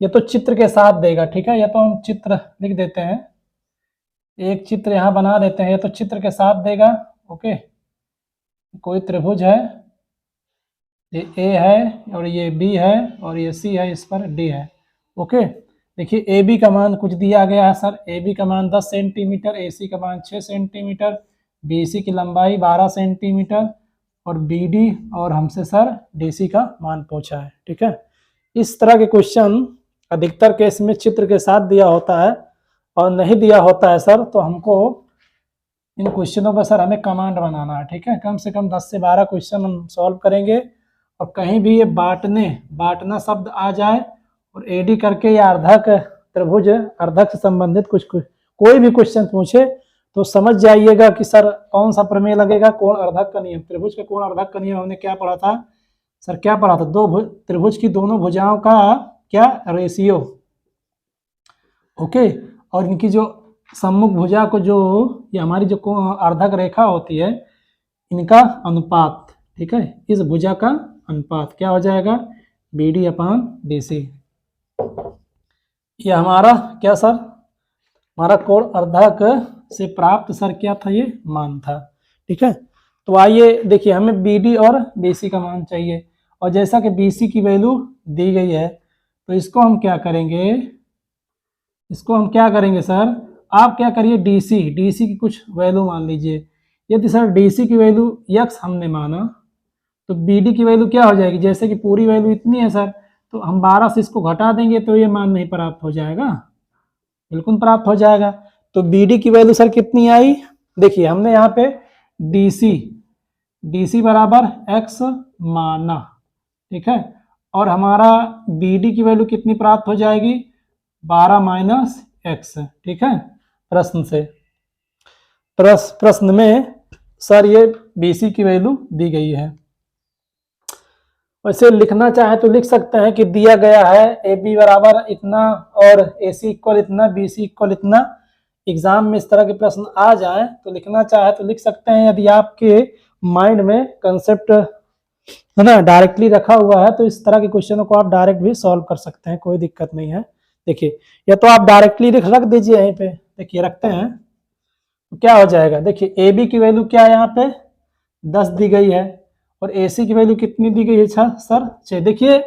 या तो चित्र के साथ देगा, ठीक है, या तो हम चित्र लिख देते हैं, एक चित्र यहाँ बना देते हैं, या तो चित्र के साथ देगा। ओके, कोई त्रिभुज है, ये ए है और ये बी है और ये सी है, इस पर डी है। ओके, देखिए ए बी का मान कुछ दिया गया है सर, ए बी का मान 10 सेंटीमीटर, ए सी का मान 6 सेंटीमीटर, बी सी की लंबाई 12 सेंटीमीटर और बी डी और हमसे सर डी सी का मान पूछा है, ठीक है। इस तरह के क्वेश्चन अधिकतर केस में चित्र के साथ दिया होता है, और नहीं दिया होता है सर तो हमको इन क्वेश्चनों पर सर हमें कमांड बनाना है, ठीक है। कम से कम 10 से 12 क्वेश्चन हम सॉल्व करेंगे, और कहीं भी ये बांटना शब्द आ जाए और एडी करके या अर्धक त्रिभुज अर्धक से संबंधित कोई भी क्वेश्चन पूछे तो समझ जाइएगा कि सर कौन सा प्रमेय लगेगा, कोण अर्धक का नियम, त्रिभुज का कोण अर्धक का नियम हमने क्या पढ़ा था सर, क्या पढ़ा था, त्रिभुज की दोनों भुजाओं का क्या रेशियो। ओके, और इनकी जो सम्मुख भुजा को जो ये हमारी जो अर्धक रेखा होती है, इनका अनुपात, ठीक है, इस भुजा का अनुपात क्या हो जाएगा, बी डी अपान डी सी। ये हमारा क्या सर, हमारा कोण अर्धक से प्राप्त सर क्या था, ये मान था, ठीक है। तो आइए देखिए, हमें बी डी और बी सी का मान चाहिए, और जैसा कि बी सी की वैल्यू दी गई है तो इसको हम क्या करेंगे, सर आप क्या करिए, डी सी की कुछ वैल्यू मान लीजिए। यदि सर डी सी की वैल्यू x हमने माना तो बी डी की वैल्यू क्या हो जाएगी, जैसे कि पूरी वैल्यू इतनी है सर, तो हम 12 से इसको घटा देंगे तो ये मान नहीं प्राप्त हो जाएगा, बिल्कुल प्राप्त हो जाएगा। तो बी डी की वैल्यू सर कितनी आई, देखिए हमने यहाँ पे डी सी बराबर x माना, ठीक है, और हमारा बी डी की वैल्यू कितनी प्राप्त हो जाएगी, 12 माइनस x, ठीक है। प्रश्न में सर ये BC की वैल्यू दी गई है। वैसे लिखना चाहे तो लिख सकते हैं कि दिया गया है AB बराबर इतना और AC इक्वल इतना, BC इक्वल इतना। एग्जाम में इस तरह के प्रश्न आ जाए तो लिखना चाहे तो लिख सकते हैं। यदि आपके माइंड में कंसेप्ट है ना डायरेक्टली रखा हुआ है तो इस तरह के क्वेश्चनों को आप डायरेक्ट भी सॉल्व कर सकते हैं, कोई दिक्कत नहीं है। देखिए, या तो आप डायरेक्टली रख दीजिए यहीं पे, देखिए रखते हैं तो क्या हो जाएगा, देखिए ए बी की वैल्यू क्या है यहाँ पे 10 दी गई है और ए सी की वैल्यू कितनी दी गई है सर 6। देखिए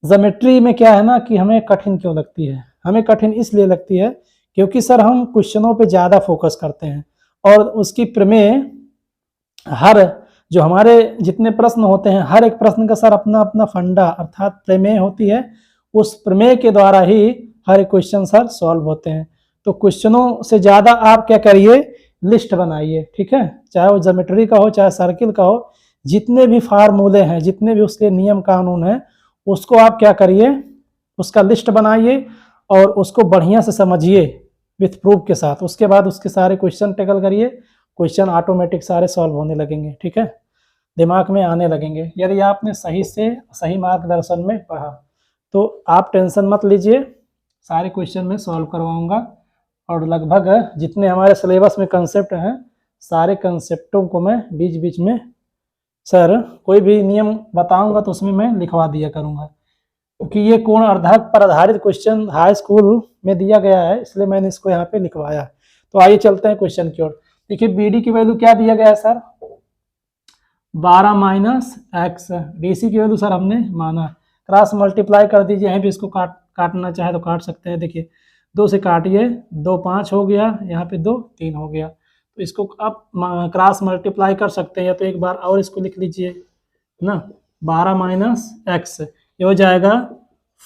ज्योमेट्री में क्या है ना कि हमें कठिन क्यों लगती है, हमें कठिन इसलिए लगती है क्योंकि सर हम क्वेश्चनों पे ज़्यादा फोकस करते हैं और उसकी प्रमेय हर जो हमारे जितने प्रश्न होते हैं हर एक प्रश्न का सर अपना अपना फंडा अर्थात प्रमेय होती है, उस प्रमेय के द्वारा ही हर एक क्वेश्चन सर सॉल्व होते हैं। तो क्वेश्चनों से ज़्यादा आप क्या करिए, लिस्ट बनाइए, ठीक है, चाहे वो ज्योमेट्री का हो चाहे सर्किल का हो, जितने भी फार्मूले हैं जितने भी उसके नियम कानून हैं उसको आप क्या करिए, उसका लिस्ट बनाइए और उसको बढ़िया से समझिए विथ प्रूफ के साथ। उसके बाद उसके सारे क्वेश्चन टैकल करिए, क्वेश्चन ऑटोमेटिक सारे सॉल्व होने लगेंगे, ठीक है, दिमाग में आने लगेंगे यदि आपने सही से सही मार्गदर्शन में पढ़ा। तो आप टेंशन मत लीजिए, सारे क्वेश्चन मैं सॉल्व करवाऊंगा और लगभग जितने हमारे सिलेबस में कंसेप्ट हैं सारे कंसेप्टों को मैं बीच बीच में सर कोई भी नियम बताऊंगा तो उसमें मैं लिखवा दिया करूंगा, क्योंकि ये कोण अर्धक पर आधारित क्वेश्चन हाई स्कूल में दिया गया है इसलिए मैंने इसको यहाँ पे लिखवाया। तो आइए चलते हैं क्वेश्चन की ओर। देखिए BD की वैल्यू क्या दिया गया है सर, 12 माइनस एक्स। DC की वैल्यू सर हमने माना, क्रॉस मल्टीप्लाई कर दीजिए, यहीं भी इसको काटना चाहे तो काट सकते हैं। देखिए 2 से काटिए, 2 5 हो गया, यहाँ पे 2 3 हो गया, तो इसको आप क्रॉस मल्टीप्लाई कर सकते हैं या तो एक बार और इसको लिख लीजिए ना, 12 माइनस एक्स ये हो जाएगा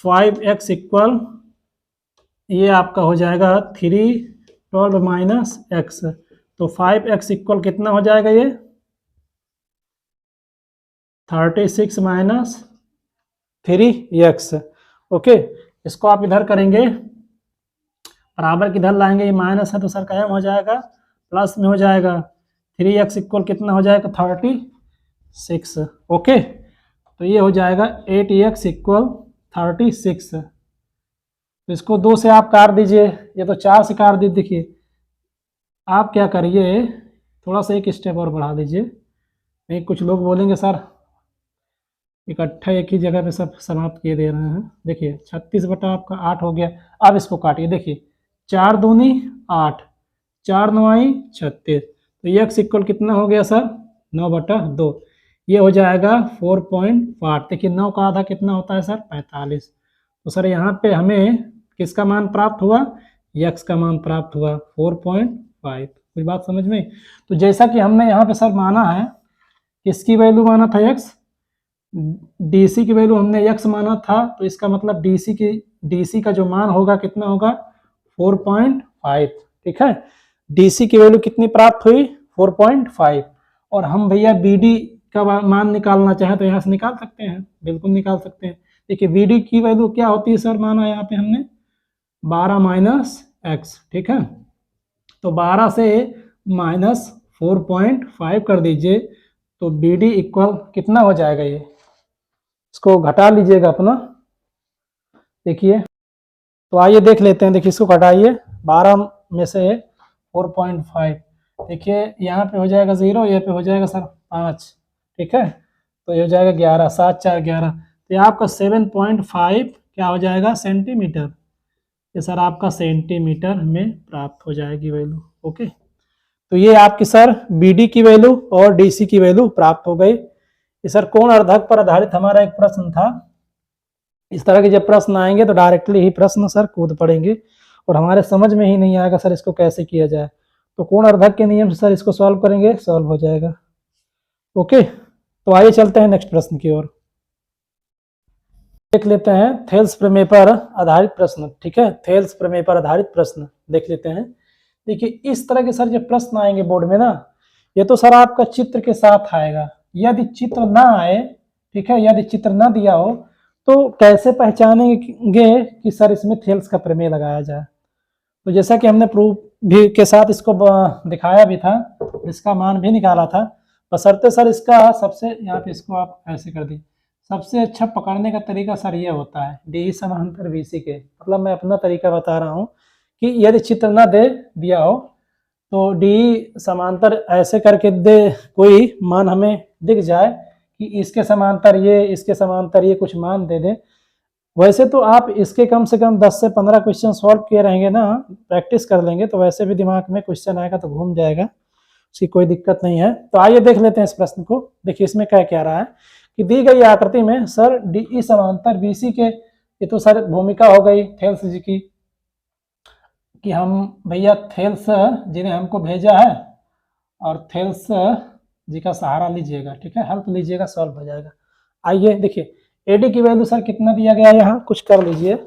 5x इक्वल ये आपका हो जाएगा 3 12 माइनस एक्स, तो 5x इक्वल कितना हो जाएगा ये 36 माइनस 3x। ओके, इसको आप इधर करेंगे बराबर किधर लाएंगे, ये माइनस है तो सर कायम हो जाएगा, प्लस में हो जाएगा 3x इक्वल कितना हो जाएगा 36। ओके, तो ये हो जाएगा 8x इक्वल 36। तो इसको 2 से आप काट दीजिए, ये तो 4 से काट दीजिए। देखिए आप क्या करिए, थोड़ा सा एक स्टेप और बढ़ा दीजिए, नहीं कुछ लोग बोलेंगे सर इकट्ठा एक ही जगह पे सब समाप्त किए दे रहे हैं। देखिए 36 बटा आपका 8 हो गया, अब इसको काटिए, देखिए 4 दूनी 8, 4 9 36, तो ये x इक्वल कितना हो गया सर 9 बटा 2, ये हो जाएगा 4.5। देखिए 9 का आधा कितना होता है सर 45, तो सर यहाँ पे हमें किसका मान प्राप्त हुआ, x का मान प्राप्त हुआ 4.5। कोई बात समझ में। तो जैसा कि हमने यहाँ पे सर माना है, किसकी वैल्यू माना था x, DC की वैल्यू हमने x माना था, तो इसका मतलब DC का जो मान होगा कितना होगा 4.5, ठीक है। DC की वैल्यू कितनी प्राप्त हुई 4.5, और हम भैया BD का मान निकालना चाहें तो यहाँ से निकाल सकते हैं, बिल्कुल निकाल सकते हैं। देखिए BD की वैल्यू क्या होती है सर, माना यहाँ पे हमने 12 माइनस एक्स, ठीक है, तो 12 से माइनस 4.5 कर दीजिए, तो BD इक्वल कितना हो जाएगा, ये इसको घटा लीजिएगा अपना, देखिए तो आइए देख लेते हैं। देखिए इसको घटाइए 12 में से 4.5, देखिए यहाँ पे हो जाएगा 0, यहाँ पे हो जाएगा सर 5, ठीक है, तो ये हो जाएगा 11, 7 4 11, तो ये आपका 7.5 क्या हो जाएगा सेंटीमीटर, ये सर आपका सेंटीमीटर में प्राप्त हो जाएगी वैल्यू। ओके, तो ये आपकी सर BD की वैल्यू और DC की वैल्यू प्राप्त हो गई। ये सर कोण अर्धक पर आधारित हमारा एक प्रश्न था। इस तरह के जब प्रश्न आएंगे तो डायरेक्टली ही प्रश्न सर कूद पड़ेंगे और हमारे समझ में ही नहीं आएगा सर इसको कैसे किया जाए, तो कोण अर्धक के नियम से सर इसको सॉल्व करेंगे, सॉल्व हो जाएगा। ओके, तो आइए चलते हैं नेक्स्ट प्रश्न की ओर, देख लेते हैं थेल्स प्रमेय पर आधारित प्रश्न, ठीक है, थेल्स प्रमेय पर आधारित प्रश्न देख लेते हैं। देखिए इस तरह के सर जब प्रश्न आएंगे बोर्ड में ना, ये तो सर आपका चित्र के साथ आएगा, यदि चित्र ना आए, ठीक है, यदि चित्र ना दिया हो तो कैसे पहचानेंगे कि सर इसमें थेल्स का प्रमेय लगाया जाए। तो जैसा कि हमने प्रूफ भी के साथ इसको दिखाया भी था, इसका मान भी निकाला था, बशर्ते सर इसका सबसे यहाँ पे इसको आप ऐसे कर दी, सबसे अच्छा पकड़ने का तरीका सर ये होता है DE समांतर BC के, मतलब मैं अपना तरीका बता रहा हूँ कि यदि चित्र ना दिया हो तो DE समांतर ऐसे करके दे, कोई मान हमें दिख जाए कि इसके समांतर ये, इसके समांतर ये कुछ मान दे दे। वैसे तो आप इसके कम से कम 10 से 15 क्वेश्चन सॉल्व किए रहेंगे ना, प्रैक्टिस कर लेंगे तो वैसे भी दिमाग में क्वेश्चन आएगा तो घूम जाएगा, उसकी कोई दिक्कत नहीं है। तो आइए देख लेते हैं इस प्रश्न को। देखिए इसमें क्या कह रहा है, कि दी गई आकृति में सर DE समांतर BC के, ये तो सर भूमिका हो गई थेल्स जी की कि हम भैया थेल्स जिन्हें हमको भेजा है और थेल्स जी का सहारा लीजिएगा, ठीक है, हेल्प लीजिएगा, सॉल्व हो जाएगा। आइए देखिए AD की वैल्यू सर कितना दिया गया है, यहाँ कुछ कर लीजिए,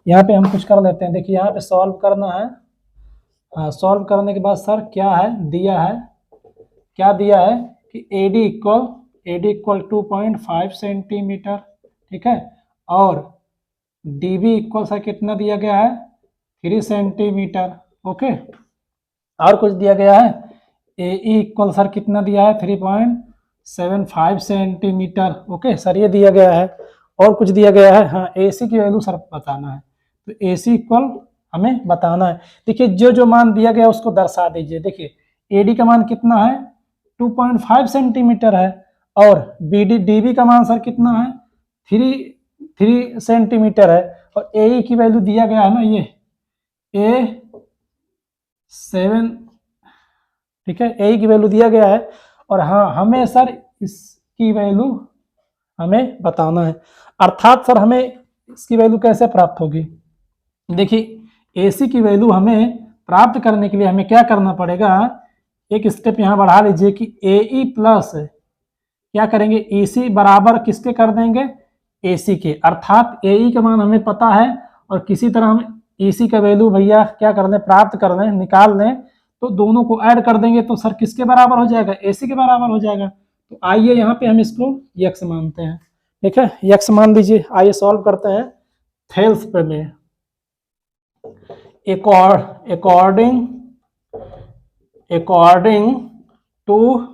यहाँ पे हम कुछ कर लेते हैं। देखिए यहाँ पे सॉल्व करना है, हाँ सॉल्व करने के बाद सर क्या है दिया है, क्या दिया है कि AD इक्वल 2.5 सेंटीमीटर, ठीक है, और DB इक्वल सर कितना दिया गया है 3 सेंटीमीटर, ओके, और कुछ दिया गया है AE इक्वल सर कितना दिया है 3.75 सेंटीमीटर, ओके सर ये दिया गया है, और कुछ दिया गया है, हाँ AC की वैल्यू सर बताना है, तो AC इक्वल हमें बताना है। देखिए जो जो मान दिया गया उसको दर्शा दीजिए। देखिए AD का मान कितना है 2.5 सेंटीमीटर है, और DB का मान सर कितना है 3 सेंटीमीटर है, और AE की वैल्यू दिया गया है ना ये A7, ठीक है, AE की वैल्यू दिया गया है, और हाँ हमें सर इसकी वैल्यू हमें बताना है। अर्थात सर हमें इसकी वैल्यू कैसे प्राप्त होगी, देखिए AC की वैल्यू हमें प्राप्त करने के लिए हमें क्या करना पड़ेगा, एक स्टेप यहाँ बढ़ा लीजिए कि AE प्लस क्या करेंगे EC बराबर किसके कर देंगे AC के, अर्थात AE का मान हमें पता है और किसी तरह हम EC का वैल्यू भैया क्या कर दें प्राप्त कर दें निकाल लें, तो दोनों को ऐड कर देंगे तो सर किसके बराबर हो जाएगा AC के बराबर हो जाएगा। तो आइए यहाँ पे हम इसको यक्स मानते हैं, ठीक है, यक्स मान लीजिए। आइए सॉल्व करते हैं थेल्स पे में। according to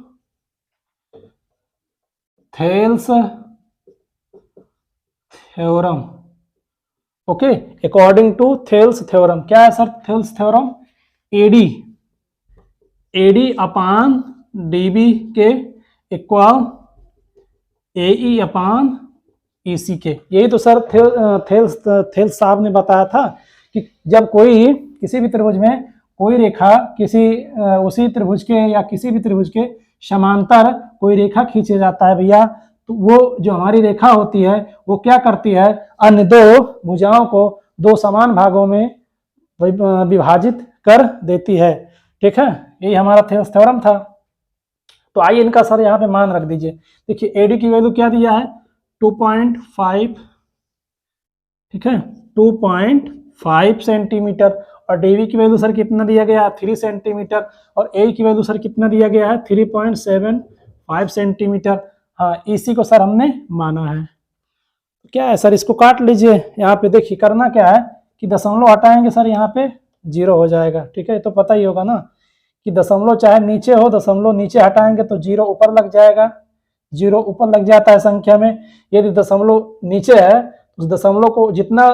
Thales theorem, okay, according to Thales theorem, क्या है sir Thales theorem, AD upon DB के इक्वल AE अपान EC के। यही तो सर थेल्स साहब ने बताया था कि जब कोई किसी भी त्रिभुज में कोई रेखा किसी उसी त्रिभुज के या किसी भी त्रिभुज के समांतर कोई रेखा खींचे जाता है भैया, तो वो जो हमारी रेखा होती है वो क्या करती है अन्य दो भुजाओं को दो समान भागों में विभाजित कर देती है, ठीक है, यही हमारा थेल्स थ्योरम था। तो आइए इनका सर यहाँ पे मान रख दीजिए। देखिए AD की वैल्यू क्या दिया है 2.5, ठीक है, 2.5 सेंटीमीटर, और DB की वैल्यू सर कितना दिया गया है 3 सेंटीमीटर, और AE की वैल्यू सर कितना दिया गया है 3.75 सेंटीमीटर। हाँ EC को सर हमने माना है। क्या है सर इसको काट लीजिए। यहाँ पे देखिए करना क्या है कि दशमलव हटाएंगे सर यहाँ पे 0 हो जाएगा, ठीक है, तो पता ही होगा ना कि दशमलव चाहे नीचे हो, दशमलव नीचे हटाएंगे तो 0 ऊपर लग जाएगा, 0 ऊपर लग जाता है संख्या में। यदि दशमलव नीचे है उस दशमलव को जितना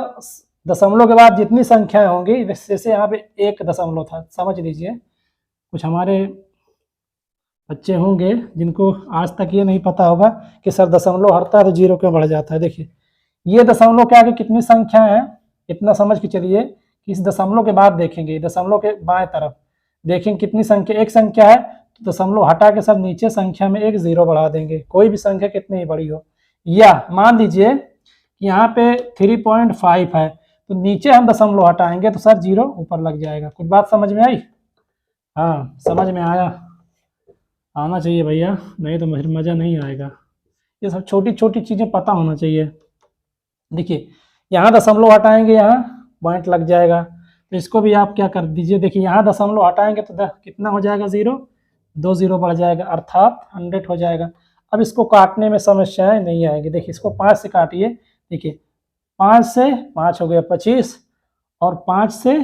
दशमलव के बाद जितनी संख्याएं होंगी, जैसे यहाँ पे 1 दशमलव था, समझ लीजिए कुछ हमारे बच्चे होंगे जिनको आज तक ये नहीं पता होगा कि सर दशमलव हटता है तो 0 क्यों बढ़ जाता है। देखिए ये दशमलव के आगे कितनी संख्या है इतना समझ के चलिए कि इस दशमलव के बाद देखेंगे, दशमलव के बाएं तरफ देखेंगे कितनी संख्या, एक संख्या है तो दशमलव हटा के सब नीचे संख्या में एक 0 बढ़ा देंगे, कोई भी संख्या कितनी ही बड़ी हो। या मान लीजिए यहाँ पे 3.5 है तो नीचे हम दशमलव हटाएंगे तो सर 0 ऊपर लग जाएगा। कुछ बात समझ में आई? हाँ समझ में आया, आना चाहिए भैया, नहीं तो मज़ा नहीं आएगा। ये सब छोटी छोटी चीज़ें पता होना चाहिए। देखिए यहाँ दशमलव हटाएंगे यहाँ पॉइंट लग जाएगा, तो इसको भी आप क्या कर दीजिए। देखिए यहाँ दशमलव हटाएंगे तो कितना हो जाएगा 0, 2 0 बढ़ जाएगा अर्थात 100 हो जाएगा। अब इसको काटने में समस्याएं नहीं आएगी। देखिए इसको 5 से काटिए, देखिए 5 से 5 हो गया 25, और 5 से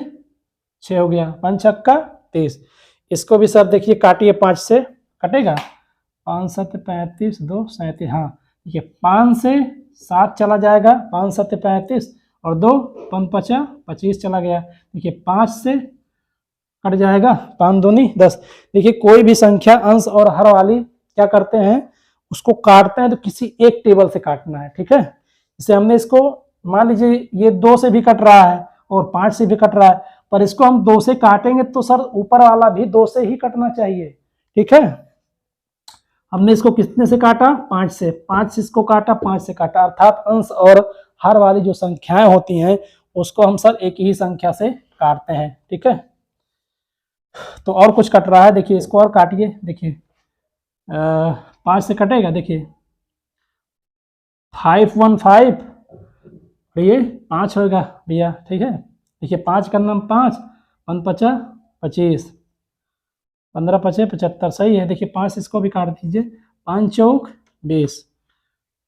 6 हो गया, 5 छक्का 30। इसको भी सर देखिए काटिए, 5 से कटेगा 5 7 35 2 37, हाँ देखिए 5 से 7 चला जाएगा, 5 7 35, और 2 5 5 25 चला गया। देखिए 5 से कट जाएगा, 5 दूनी 10। देखिए कोई भी संख्या अंश और हर वाली क्या करते हैं उसको काटते हैं तो किसी एक टेबल से काटना है, ठीक है। जैसे हमने इसको मान लीजिए ये 2 से भी कट रहा है और 5 से भी कट रहा है, पर इसको हम 2 से काटेंगे तो सर ऊपर वाला भी 2 से ही कटना चाहिए, ठीक है। हमने इसको कितने से काटा, 5 से, 5 से इसको काटा, 5 से काटा, अर्थात अंश और हर वाली जो संख्याएं होती हैं उसको हम सर एक ही संख्या से काटते हैं। ठीक है, तो और कुछ कट रहा है, देखिए इसको और काटिए, देखिए 5 से कटेगा, देखिए 5 1 5, ये 5 होगा भैया। ठीक है, देखिए 5 का नाम 5, 1 5 25, 15 5 75, सही है। देखिए 5 इसको भी काट दीजिए, 5 चौक 20।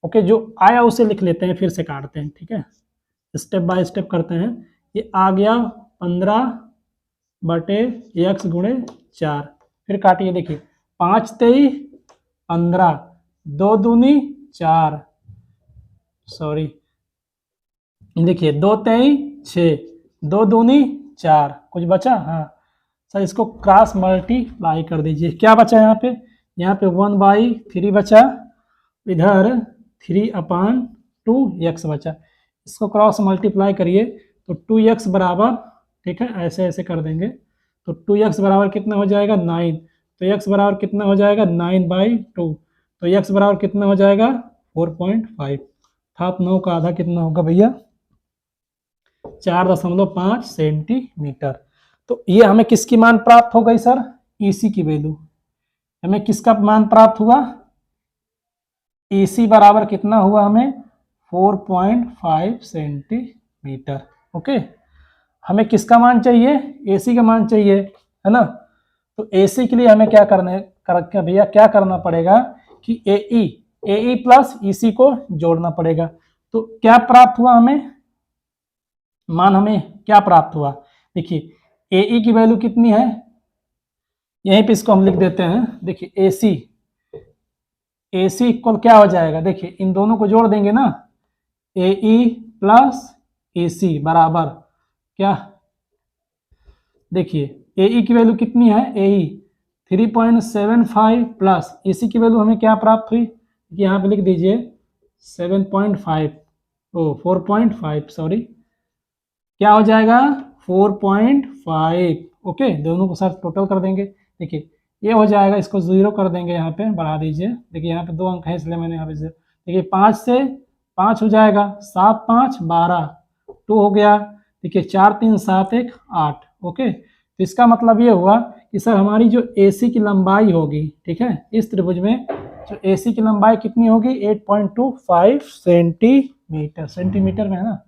ओके, जो आया उसे लिख लेते हैं, फिर से काटते हैं। ठीक है, स्टेप बाय स्टेप करते हैं। ये आ गया 15/x गुणे 4, फिर काटिए, देखिए 5 3 15, 2 दूनी 4, सॉरी, देखिए 2 3 6, 2 दूनी 4, कुछ बचा, हाँ सर, इसको क्रॉस मल्टीप्लाई कर दीजिए। क्या बचा यहाँ पे, 1/3 बचा, इधर 3/2x बचा, इसको क्रॉस मल्टीप्लाई करिए तो 2x बराबर, ठीक है, ऐसे ऐसे कर देंगे तो 2x बराबर कितना हो जाएगा, 9, तो x बराबर कितना हो जाएगा, 9/2, तो x बराबर कितना हो जाएगा, 4.5, अर्थात 9 का आधा कितना होगा भैया, 4.5 सेंटीमीटर। तो ये हमें किसकी मान प्राप्त हो गई सर, EC की वैल्यू। हमें किसका मान प्राप्त हुआ, EC बराबर कितना हुआ हमें, 4.5 सेंटीमीटर। ओके, हमें किसका मान चाहिए, AC का मान चाहिए, है ना। तो AC के लिए हमें क्या भैया क्या करना पड़ेगा कि AE प्लस EC को जोड़ना पड़ेगा। तो क्या प्राप्त हुआ हमें, मान हमें क्या प्राप्त हुआ, देखिए AE की वैल्यू कितनी है, यहीं पे इसको हम लिख देते हैं। देखिए AC इक्वल क्या हो जाएगा, देखिए इन दोनों को जोड़ देंगे ना, AE प्लस AC बराबर क्या, देखिए AE की वैल्यू कितनी है, AE 3.75 प्लस AC की वैल्यू हमें क्या प्राप्त हुई, यहाँ पे लिख दीजिए 7.5, 4.5, सॉरी, क्या हो जाएगा 4.5। ओके, दोनों को साथ टोटल कर देंगे, देखिए ये हो जाएगा, इसको 0 कर देंगे, यहाँ पे बढ़ा दीजिए, देखिए यहाँ पे 2 अंक है इसलिए मैंने यहाँ पे देखिए 5 से 5 हो जाएगा, 7 5 12, 2 हो गया, देखिए 4 3 7 1 8। ओके, तो इसका मतलब ये हुआ कि सर हमारी जो AC की लंबाई होगी, ठीक है, इस त्रिभुज में जो AC की लंबाई कितनी होगी, 8.25 सेंटीमीटर, सेंटीमीटर में है ना।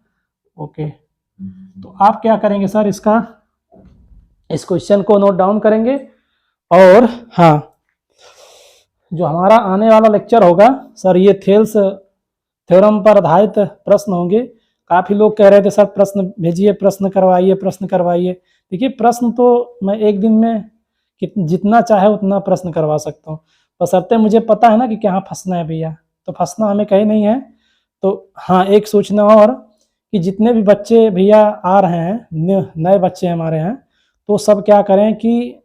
ओके, तो आप क्या करेंगे सर, इस क्वेश्चन को नोट डाउन करेंगे, और हाँ, जो हमारा आने वाला लेक्चर होगा सर, ये थेल्स थ्योरम पर आधारित प्रश्न होंगे। काफ़ी लोग कह रहे थे सर प्रश्न भेजिए, प्रश्न करवाइए, प्रश्न करवाइए। देखिए प्रश्न तो मैं एक दिन में जितना चाहे उतना प्रश्न करवा सकता हूँ, बशर्ते मुझे पता है ना कि कहाँ फंसना है भैया, तो फंसना हमें कहीं नहीं है। तो हाँ, एक सूचना और कि जितने भी बच्चे भैया आ रहे हैं, नए बच्चे हमारे हैं, तो सब क्या करें कि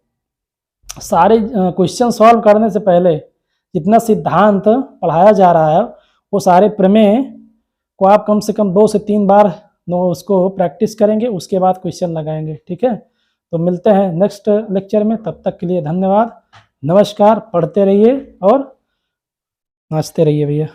सारे क्वेश्चन सॉल्व करने से पहले जितना सिद्धांत पढ़ाया जा रहा है वो सारे प्रमेय को आप कम से कम 2 से 3 बार उसको प्रैक्टिस करेंगे, उसके बाद क्वेश्चन लगाएंगे। ठीक है, तो मिलते हैं नेक्स्ट लेक्चर में, तब तक के लिए धन्यवाद, नमस्कार, पढ़ते रहिए और नाचते रहिए भैया।